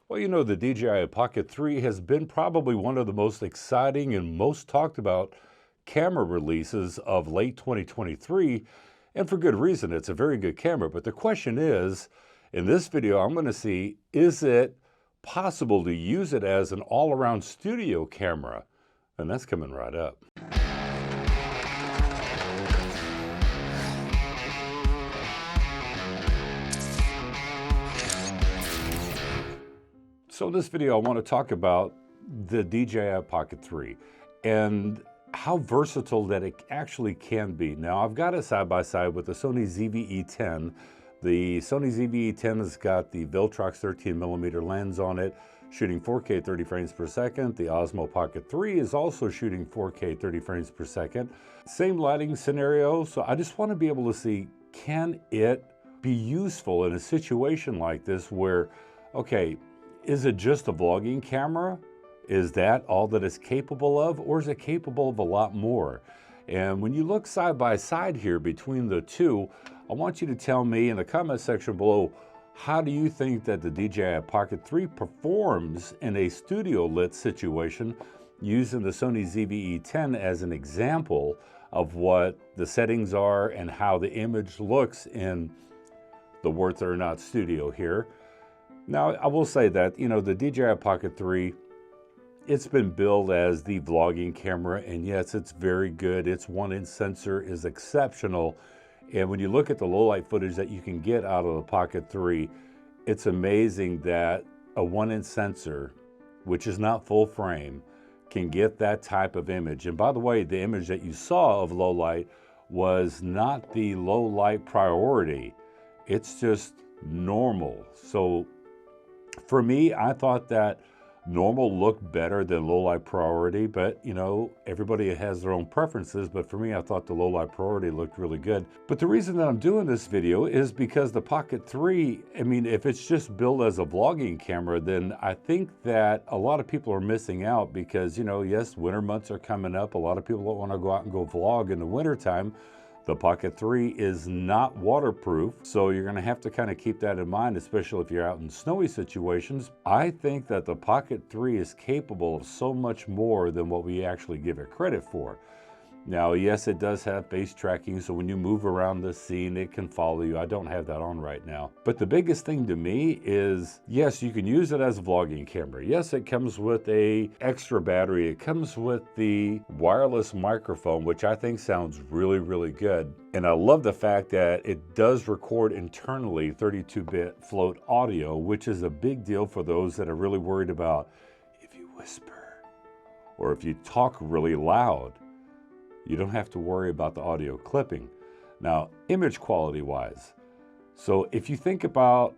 Well, you know, the DJI Pocket 3 has been probably one of the most exciting and most talked about camera releases of late 2023, and for good reason. It's a very good camera. But the question is, in this video, I'm going to see, is it possible to use it as an all-around studio camera? And that's coming right up. So in this video, I want to talk about the DJI Pocket 3 and how versatile that it actually can be. Now, I've got it side by side with the Sony ZV-E10. The Sony ZV-E10 has got the Viltrox 13mm lens on it, shooting 4K 30 frames per second. The Osmo Pocket 3 is also shooting 4K 30 frames per second. Same lighting scenario, so I just want to be able to see, can it be useful in a situation like this where, okay, is it just a vlogging camera? Is that all that it's capable of, or is it capable of a lot more? And when you look side by side here between the two, I want you to tell me in the comment section below, how do you think that the DJI Pocket 3 performs in a studio lit situation using the Sony ZV-E10 as an example of what the settings are and how the image looks in the words that are not studio here. Now, I will say that, you know, the DJI Pocket 3, it's been billed as the vlogging camera, and yes, it's very good. Its 1-inch sensor is exceptional. And when you look at the low light footage that you can get out of the Pocket 3, it's amazing that a 1-inch sensor, which is not full frame, can get that type of image. And by the way, the image that you saw of low light was not the low light priority. It's just normal. So for me, I thought that normal looked better than low light priority, but you know, everybody has their own preferences. But for me, I thought the low light priority looked really good. But the reason that I'm doing this video is because the Pocket 3, I mean, if it's just built as a vlogging camera, then I think that a lot of people are missing out because, you know, yes, winter months are coming up. A lot of people don't want to go out and go vlog in the wintertime. The Pocket 3 is not waterproof, so you're going to have to kind of keep that in mind, especially if you're out in snowy situations. I think that the Pocket 3 is capable of so much more than what we actually give it credit for. Now, yes, it does have face tracking, so when you move around the scene, it can follow you. I don't have that on right now. But the biggest thing to me is, yes, you can use it as a vlogging camera. Yes, it comes with a extra battery. It comes with the wireless microphone, which I think sounds really, really good. And I love the fact that it does record internally 32-bit float audio, which is a big deal for those that are really worried about if you whisper or if you talk really loud. You don't have to worry about the audio clipping. Now, image quality wise, so if you think about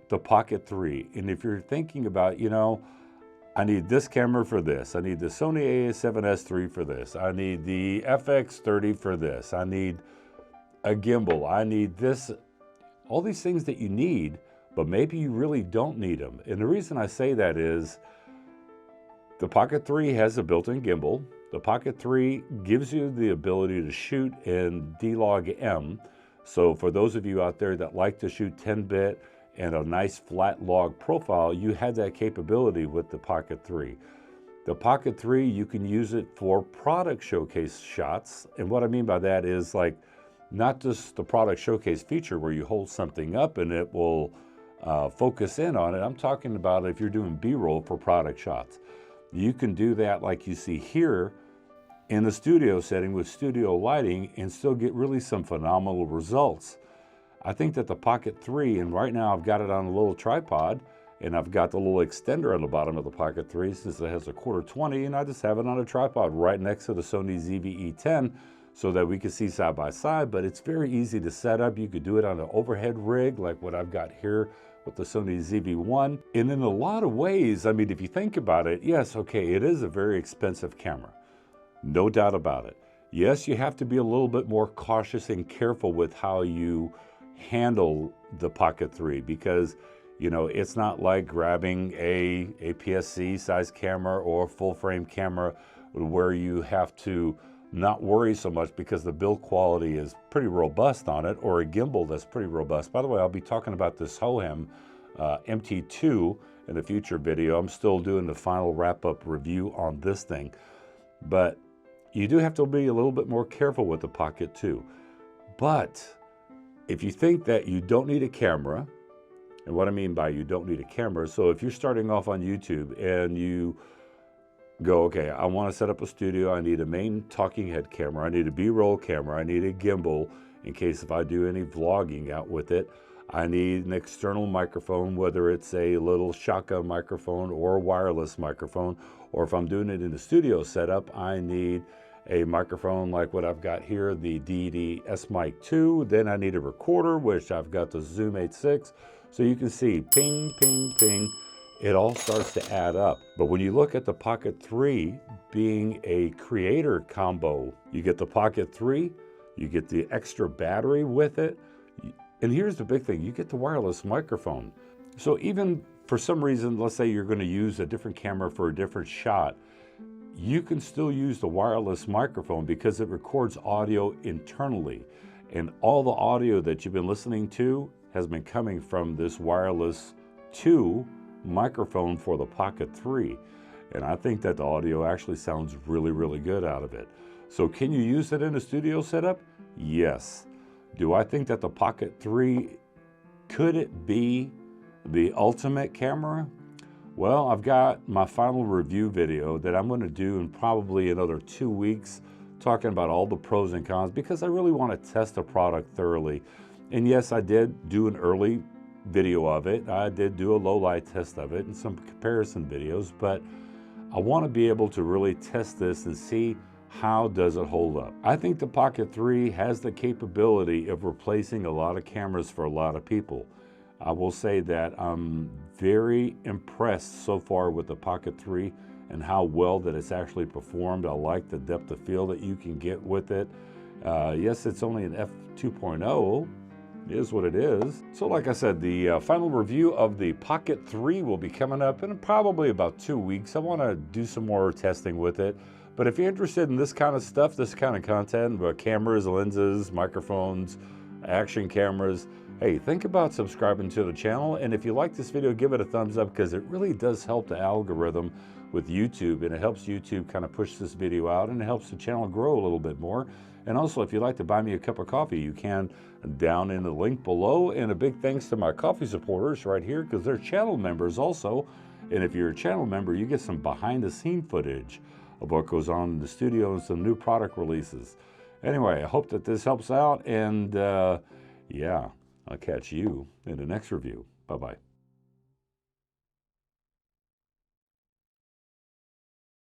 the Pocket 3, and if you're thinking about, you know, I need this camera for this, I need the Sony a7S III for this, I need the FX30 for this, I need a gimbal, I need this, all these things that you need, but maybe you really don't need them. And the reason I say that is the Pocket 3 has a built-in gimbal. The Pocket 3 gives you the ability to shoot in D-Log-M. So for those of you out there that like to shoot 10-bit and a nice flat log profile, you have that capability with the Pocket 3. The Pocket 3, you can use it for product showcase shots. And what I mean by that is like not just the product showcase feature where you hold something up and it will focus in on it. I'm talking about if you're doing B-roll for product shots. You can do that like you see here in the studio setting with studio lighting and still get really some phenomenal results. I think that the Pocket 3, and right now I've got it on a little tripod and I've got the little extender on the bottom of the Pocket 3 since it has a 1/4-20, and I just have it on a tripod right next to the Sony ZV-E10 so that we can see side by side, but it's very easy to set up. You could do it on an overhead rig like what I've got here with the Sony ZV-1. And in a lot of ways, I mean, if you think about it, yes, okay, it is a very expensive camera. No doubt about it. Yes, you have to be a little bit more cautious and careful with how you handle the Pocket 3 because, you know, it's not like grabbing a APS-C size camera or a full frame camera where you have to not worry so much because the build quality is pretty robust on it, or a gimbal that's pretty robust. By the way, I'll be talking about this FXhome MT2 in a future video. I'm still doing the final wrap-up review on this thing, but you do have to be a little bit more careful with the Pocket 2. But if you think that you don't need a camera, and what I mean by you don't need a camera, so if you're starting off on YouTube and you go, okay, I want to set up a studio, I need a main talking head camera, I need a B-roll camera, I need a gimbal in case if I do any vlogging out with it, I need an external microphone, whether it's a little shotgun microphone or a wireless microphone, or if I'm doing it in the studio setup, I need a microphone like what I've got here, the DD Mic 2. Then I need a recorder, which I've got the Zoom 8.6. So you can see ping, ping, ping. It all starts to add up. But when you look at the Pocket 3 being a creator combo, you get the Pocket 3, you get the extra battery with it. And here's the big thing, you get the wireless microphone. So even for some reason, let's say you're going to use a different camera for a different shot, you can still use the wireless microphone because it records audio internally. And all the audio that you've been listening to has been coming from this wireless 2 microphone for the Pocket 3. And I think that the audio actually sounds really, really good out of it. So can you use it in a studio setup? Yes. Do I think that the Pocket 3, could it be the ultimate camera? Well, I've got my final review video that I'm going to do in probably another 2 weeks, talking about all the pros and cons, because I really want to test the product thoroughly. And yes, I did do an early video of it. I did do a low light test of it and some comparison videos, but I want to be able to really test this and see how does it hold up. I think the Pocket 3 has the capability of replacing a lot of cameras for a lot of people. I will say that I'm very impressed so far with the Pocket 3 and how well that it's actually performed. I like the depth of field that you can get with it. Yes, it's only an f2.0, is what it is. So like I said, the final review of the Pocket 3 will be coming up in probably about 2 weeks. I want to do some more testing with it. But if you're interested in this kind of stuff, this kind of content, cameras, lenses, microphones, action cameras, hey, think about subscribing to the channel. And if you like this video, give it a thumbs up, because it really does help the algorithm with YouTube, and it helps YouTube kind of push this video out, and it helps the channel grow a little bit more. And also, if you'd like to buy me a cup of coffee, you can down in the link below. And a big thanks to my coffee supporters right here, because they're channel members also. And if you're a channel member, you get some behind the scene footage of what goes on in the studio and some new product releases. Anyway, I hope that this helps out, and yeah, I'll catch you in the next review. Bye-bye.